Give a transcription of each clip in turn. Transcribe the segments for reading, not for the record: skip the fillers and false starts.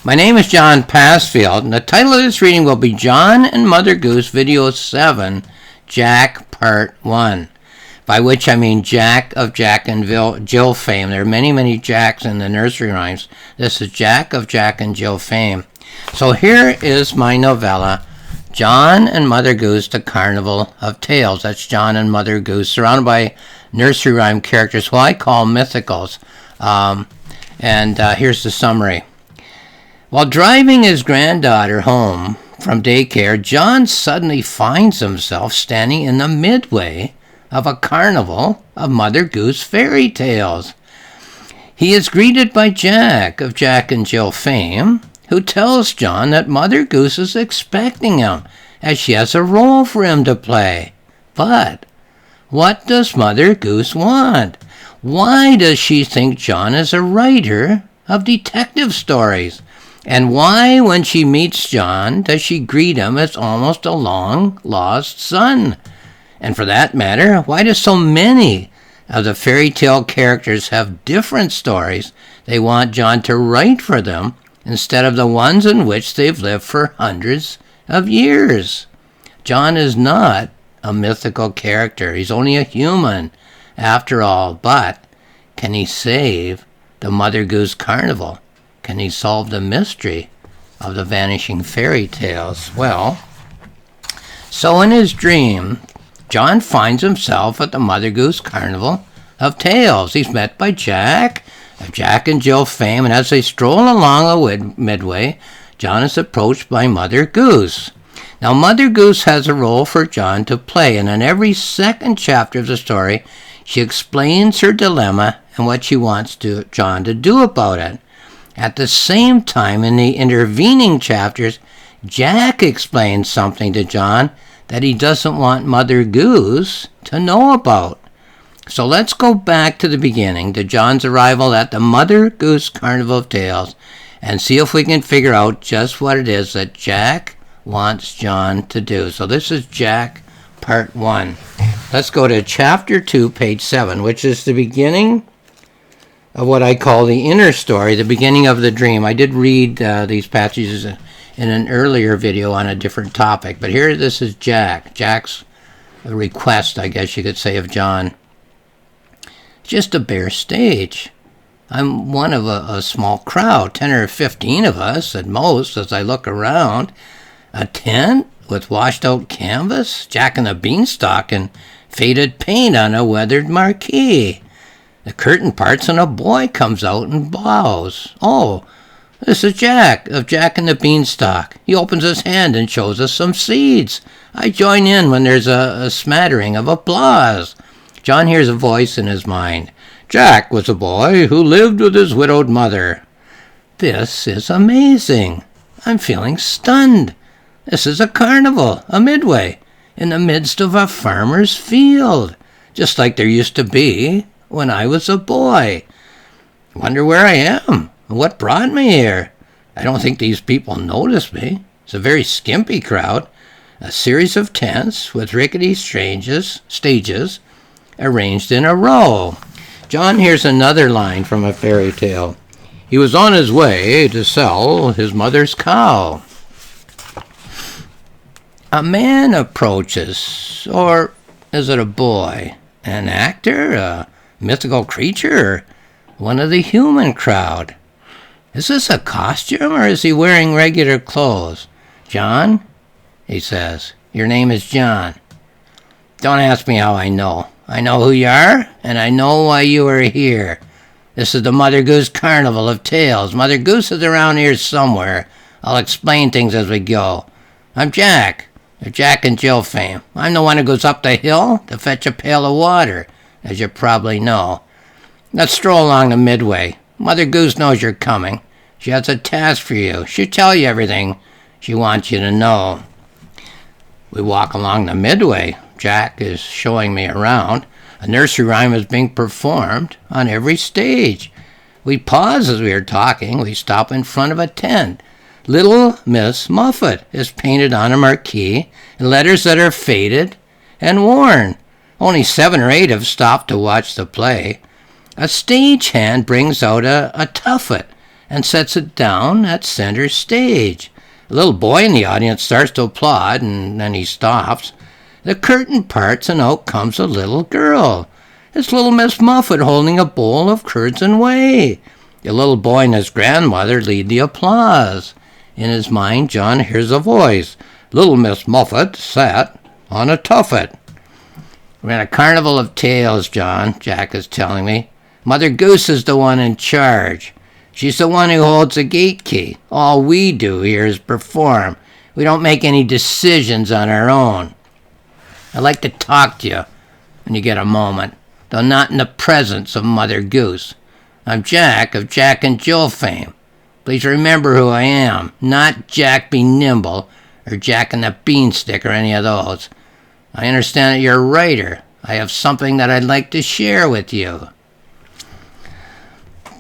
My name is John Passfield, and the title of this reading will be John and Mother Goose Video 7, Jack Part 1, by which I mean Jack of Jack and Jill fame. There are many, many Jacks in the nursery rhymes. This is Jack of Jack and Jill fame. So here is my novella, John and Mother Goose, The Carnival of Tales. That's John and Mother Goose, surrounded by nursery rhyme characters, who I call mythicals. Here's the summary. While driving his granddaughter home from daycare, John suddenly finds himself standing in the midway of a carnival of Mother Goose fairy tales. He is greeted by Jack of Jack and Jill fame, who tells John that Mother Goose is expecting him, as she has a role for him to play. But what does Mother Goose want? Why does she think John is a writer of detective stories? And why, when she meets John, does she greet him as almost a long-lost son? And for that matter, why do so many of the fairy tale characters have different stories they want John to write for them instead of the ones in which they've lived for hundreds of years? John is not a mythical character. He's only a human, after all. But can he save the Mother Goose Carnival? Can he solve the mystery of the vanishing fairy tales? Well, so in his dream, John finds himself at the Mother Goose Carnival of Tales. He's met by Jack of Jack and Jill fame, and as they stroll along the midway, John is approached by Mother Goose. Now, Mother Goose has a role for John to play, and in every second chapter of the story, she explains her dilemma and what she wants John to do about it. At the same time, in the intervening chapters, Jack explains something to John that he doesn't want Mother Goose to know about. So let's go back to the beginning, to John's arrival at the Mother Goose Carnival of Tales, and see if we can figure out just what it is that Jack wants John to do. So this is Jack Part 1. Let's go to Chapter 2, page 7, which is the beginning of what I call the inner story, the beginning of the dream. I did read these passages in an earlier video on a different topic, but here this is Jack's request, I guess you could say, of John. Just a bare stage. I'm one of a small crowd, 10 or 15 of us at most, as I look around. A tent with washed out canvas, Jack and the Beanstalk, and faded paint on a weathered marquee. The curtain parts and a boy comes out and bows. Oh, this is Jack of Jack and the Beanstalk. He opens his hand and shows us some seeds. I join in when there's a smattering of applause. John hears a voice in his mind. Jack was a boy who lived with his widowed mother. This is amazing. I'm feeling stunned. This is a carnival, a midway, in the midst of a farmer's field, just like there used to be when I was a boy. Wonder where I am, and what brought me here. I don't think these people notice me. It's a very skimpy crowd, a series of tents with rickety stages arranged in a row. John hears another line from a fairy tale. He was on his way to sell his mother's cow. A man approaches, or is it a boy? An actor? A mythical creature? Or one of the human crowd? Is this a costume, or is he wearing regular clothes? John, he says, your name is John. Don't ask me how I know. I know who you are, and I know why you are here. This is the Mother Goose Carnival of Tales. Mother Goose is around here somewhere. I'll explain things as we go. I'm Jack, of Jack and Jill fame. I'm the one who goes up the hill to fetch a pail of water, as you probably know. Let's stroll along the midway. Mother Goose knows you're coming. She has a task for you. She'll tell you everything she wants you to know. We walk along the midway. Jack is showing me around. A nursery rhyme is being performed on every stage. We pause as we are talking. We stop in front of a tent. Little Miss Muffet is painted on a marquee in letters that are faded and worn. Only 7 or 8 have stopped to watch the play. A stagehand brings out a tuffet and sets it down at center stage. A little boy in the audience starts to applaud, and then he stops. The curtain parts, and out comes a little girl. It's little Miss Muffet holding a bowl of curds and whey. The little boy and his grandmother lead the applause. In his mind, John hears a voice. Little Miss Muffet sat on a tuffet. We're at a carnival of tales, John, Jack is telling me. Mother Goose is the one in charge. She's the one who holds the gate key. All we do here is perform. We don't make any decisions on our own. I'd like to talk to you when you get a moment, though not in the presence of Mother Goose. I'm Jack of Jack and Jill fame. Please remember who I am, not Jack Be Nimble or Jack and the Beanstick or any of those. I understand that you're a writer. I have something that I'd like to share with you.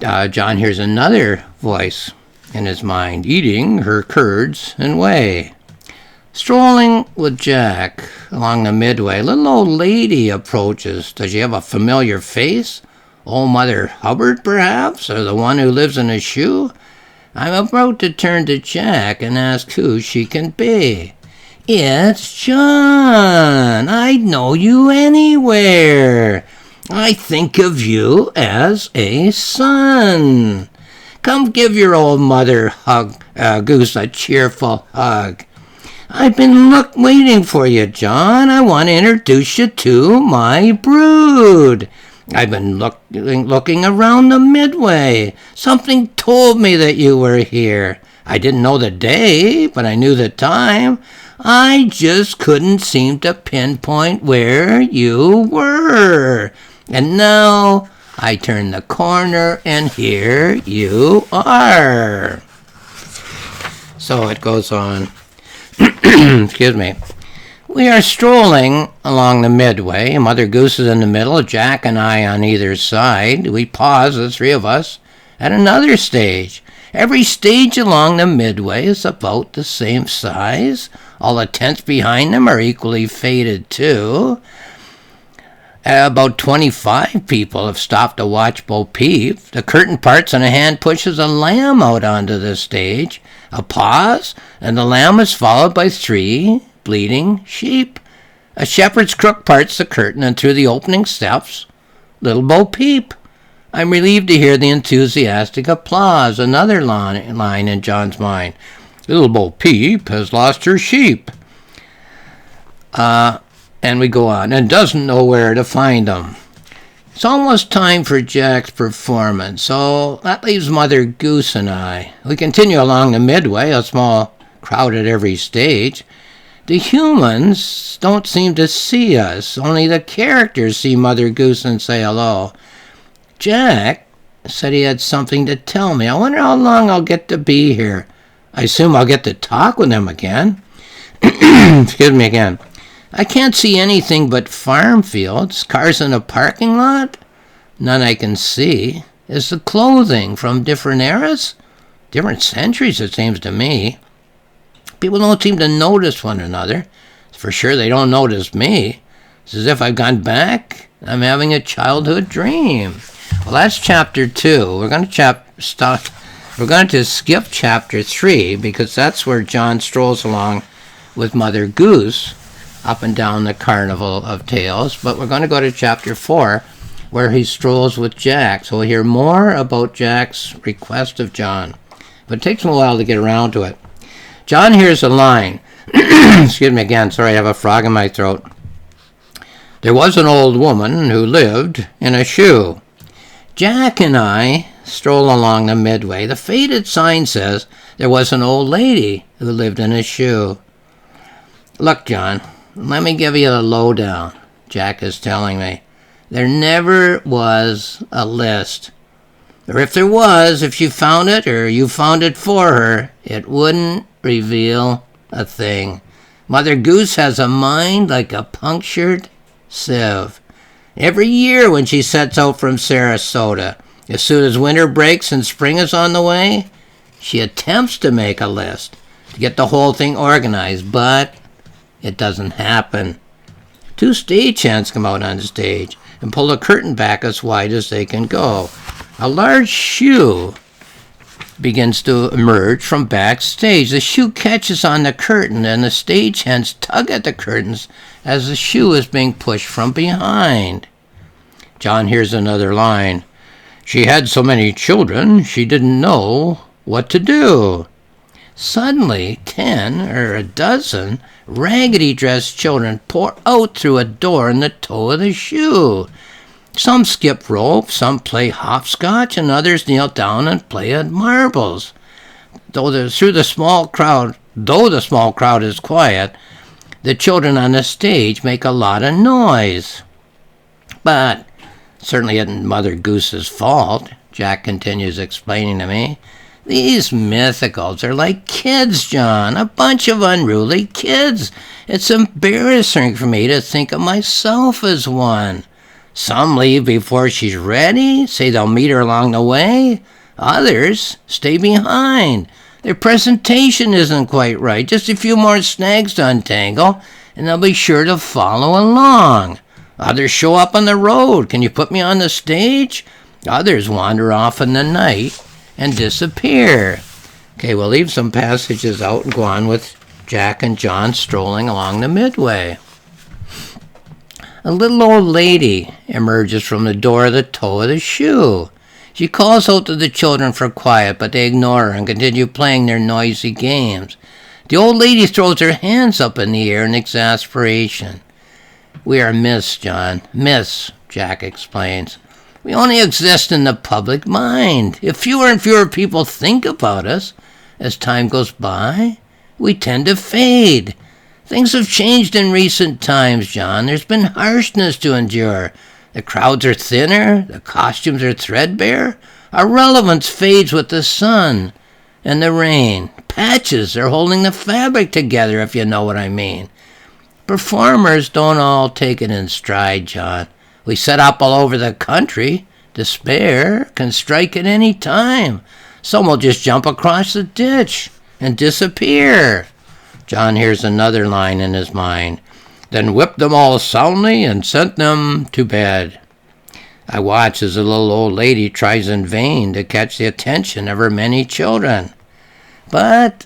John hears another voice in his mind, eating her curds and whey. Strolling with Jack along the midway, a little old lady approaches. Does she have a familiar face? Old Mother Hubbard, perhaps, or the one who lives in a shoe? I'm about to turn to Jack and ask who she can be. It's John. I'd know you anywhere. I think of you as a son. Come give your old Mother Goose a cheerful hug. I've been waiting for you, John. I want to introduce you to my brood. I've been looking around the midway. Something told me that you were here. I didn't know the day, but I knew the time. I just couldn't seem to pinpoint where you were. And now I turn the corner and here you are. So it goes on. Excuse me. We are strolling along the midway. Mother Goose is in the middle, Jack and I on either side. We pause, the three of us, at another stage. Every stage along the midway is about the same size. All the tents behind them are equally faded too. About 25 people have stopped to watch Bo Peep. The curtain parts and a hand pushes a lamb out onto the stage. A pause, and the lamb is followed by 3 bleating sheep. A shepherd's crook parts the curtain, and through the opening steps, little Bo Peep. I'm relieved to hear the enthusiastic applause. Another line in John's mind. Little Bo Peep has lost her sheep. And we go on, and doesn't know where to find them. It's almost time for Jack's performance, so that leaves Mother Goose and I. We continue along the midway, a small crowd at every stage. The humans don't seem to see us, only the characters see Mother Goose and say hello. Jack said he had something to tell me. I wonder how long I'll get to be here. I assume I'll get to talk with him again. Excuse me again. I can't see anything but farm fields, cars in a parking lot. None I can see. Is the clothing from different eras? Different centuries, it seems to me. People don't seem to notice one another. For sure they don't notice me. It's as if I've gone back. I'm having a childhood dream. Well, that's chapter 2. We're going to skip chapter 3 because that's where John strolls along with Mother Goose up and down the carnival of tales, but we're going to go to chapter 4 where he strolls with Jack, so we'll hear more about Jack's request of John, but it takes him a while to get around to it. John hears a line. Excuse me again, sorry, I have a frog in my throat. There was an old woman who lived in a shoe. Jack and I stroll along the midway. The faded sign says there was an old lady who lived in a shoe. Look, John, let me give you the lowdown, Jack is telling me. There never was a list. Or if there was, if she found it or you found it for her, it wouldn't reveal a thing. Mother Goose has a mind like a punctured sieve. Every year when she sets out from Sarasota, as soon as winter breaks and spring is on the way, she attempts to make a list, to get the whole thing organized, but it doesn't happen. 2 stagehands come out on the stage and pull the curtain back as wide as they can go. A large shoe begins to emerge from backstage. The shoe catches on the curtain, and the stagehands tug at the curtains as the shoe is being pushed from behind. John hears another line. She had so many children, she didn't know what to do. Suddenly, 10 or a dozen raggedy-dressed children pour out through a door in the toe of the shoe. Some skip rope, some play hopscotch, and others kneel down and play at marbles. Though the small crowd is quiet, the children on the stage make a lot of noise. But certainly isn't Mother Goose's fault, Jack continues explaining to me. These mythicals are like kids, John, a bunch of unruly kids. It's embarrassing for me to think of myself as one. Some leave before she's ready, say they'll meet her along the way. Others stay behind. Their presentation isn't quite right. Just a few more snags to untangle, and they'll be sure to follow along. Others show up on the road. Can you put me on the stage? Others wander off in the night and disappear. Okay, we'll leave some passages out and go on with Jack and John strolling along the midway. A little old lady emerges from the door of the toe of the shoe. She calls out to the children for quiet, but they ignore her and continue playing their noisy games. The old lady throws her hands up in the air in exasperation. We are missed, John. Miss, Jack explains. We only exist in the public mind. If fewer and fewer people think about us, as time goes by, we tend to fade. Things have changed in recent times, John. There's been harshness to endure. The crowds are thinner, the costumes are threadbare. Our relevance fades with the sun and the rain. Patches are holding the fabric together, if you know what I mean. Performers don't all take it in stride, John. We set up all over the country. Despair can strike at any time. Some will just jump across the ditch and disappear. John hears another line in his mind. Then whipped them all soundly and sent them to bed. I watch as the little old lady tries in vain to catch the attention of her many children. But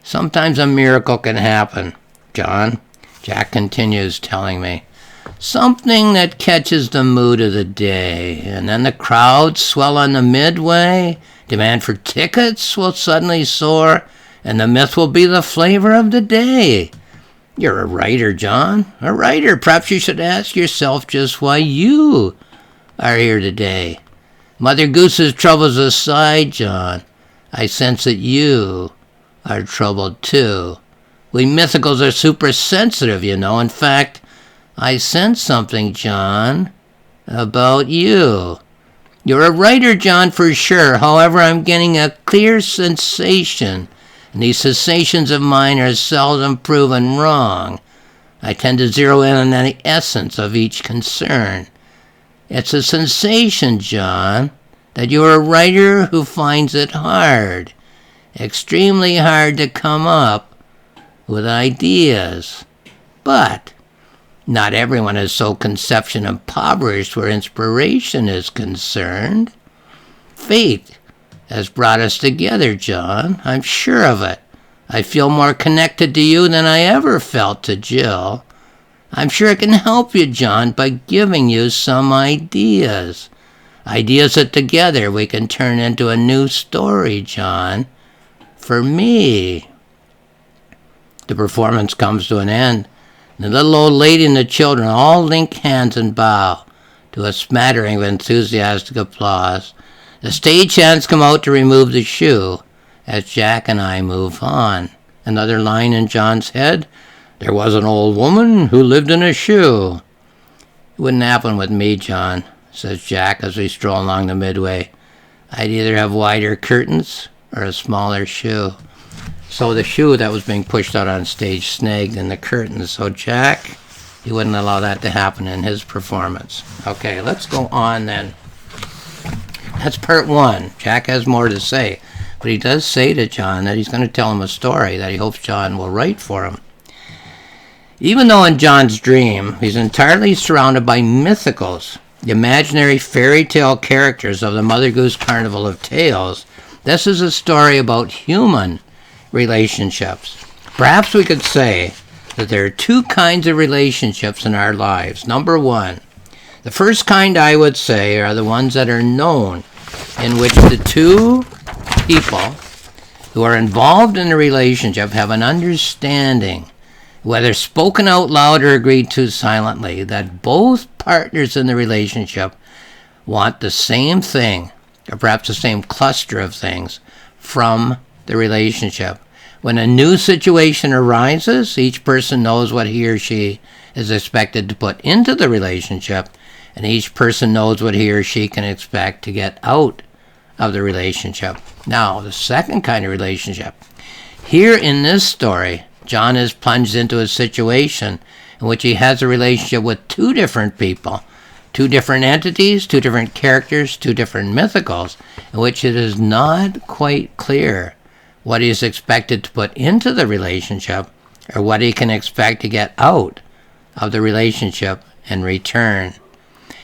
sometimes a miracle can happen, John. Jack continues telling me. Something that catches the mood of the day, and then the crowds swell on the midway. Demand for tickets will suddenly soar, and the myth will be the flavor of the day. You're a writer, John, a writer. Perhaps you should ask yourself just why you are here today. Mother Goose's troubles aside, John, I sense that you are troubled too. We mythicals are super sensitive, you know. In fact, I sense something, John, about you. You're a writer, John, for sure. However, I'm getting a clear sensation, and these sensations of mine are seldom proven wrong. I tend to zero in on the essence of each concern. It's a sensation, John, that you're a writer who finds it hard, extremely hard to come up with ideas. But not everyone is so conception impoverished where inspiration is concerned. Fate has brought us together, John. I'm sure of it. I feel more connected to you than I ever felt to Jill. I'm sure it can help you, John, by giving you some ideas. Ideas that together we can turn into a new story, John. For me. The performance comes to an end. The little old lady and the children all link hands and bow to a smattering of enthusiastic applause. The stagehands come out to remove the shoe as Jack and I move on. Another line in John's head. There was an old woman who lived in a shoe. It wouldn't happen with me, John, says Jack as we stroll along the midway. I'd either have wider curtains or a smaller shoe. So the shoe that was being pushed out on stage snagged in the curtains. So Jack, he wouldn't allow that to happen in his performance. Okay, let's go on then. That's part one. Jack has more to say. But he does say to John that he's going to tell him a story that he hopes John will write for him. Even though in John's dream he's entirely surrounded by mythicals, the imaginary fairy tale characters of the Mother Goose Carnival of Tales, This is a story about human relationships. Perhaps we could say that there are two kinds of relationships in our lives. Number one, the first kind I would say are the ones that are known, in which the two people who are involved in a relationship have an understanding, whether spoken out loud or agreed to silently, that both partners in the relationship want the same thing, or perhaps the same cluster of things, from the relationship. When a new situation arises, each person knows what he or she is expected to put into the relationship, and each person knows what he or she can expect to get out of the relationship. Now, the second kind of relationship. Here in this story, John is plunged into a situation in which he has a relationship with two different people, two different entities, two different characters, two different mythicals, in which it is not quite clear what he is expected to put into the relationship or what he can expect to get out of the relationship in return.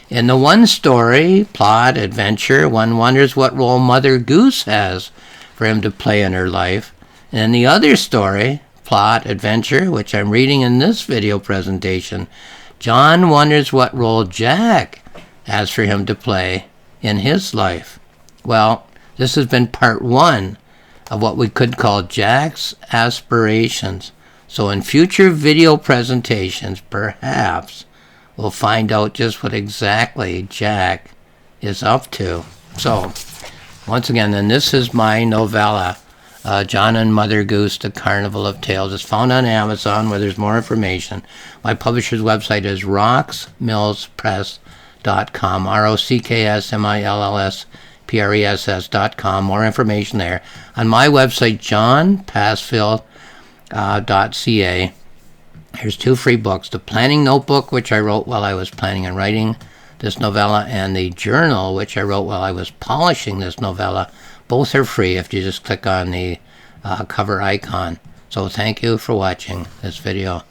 In the one story, plot, adventure, one wonders what role Mother Goose has for him to play in her life. And in the other story, plot, adventure, which I'm reading in this video presentation, John wonders what role Jack has for him to play in his life. Well, this has been part one of what we could call Jack's aspirations. So in future video presentations, perhaps we'll find out just what exactly Jack is up to. So, once again, then this is my novella, John and Mother Goose, The Carnival of Tales. It's found on Amazon, where there's more information. My publisher's website is rocksmillspress.com, rocksmillspress.com. More information there. On my website, johnpassfield.ca, here's two free books. The Planning Notebook, which I wrote while I was planning and writing this novella, and the Journal, which I wrote while I was polishing this novella. Both are free if you just click on the cover icon. So thank you for watching this video.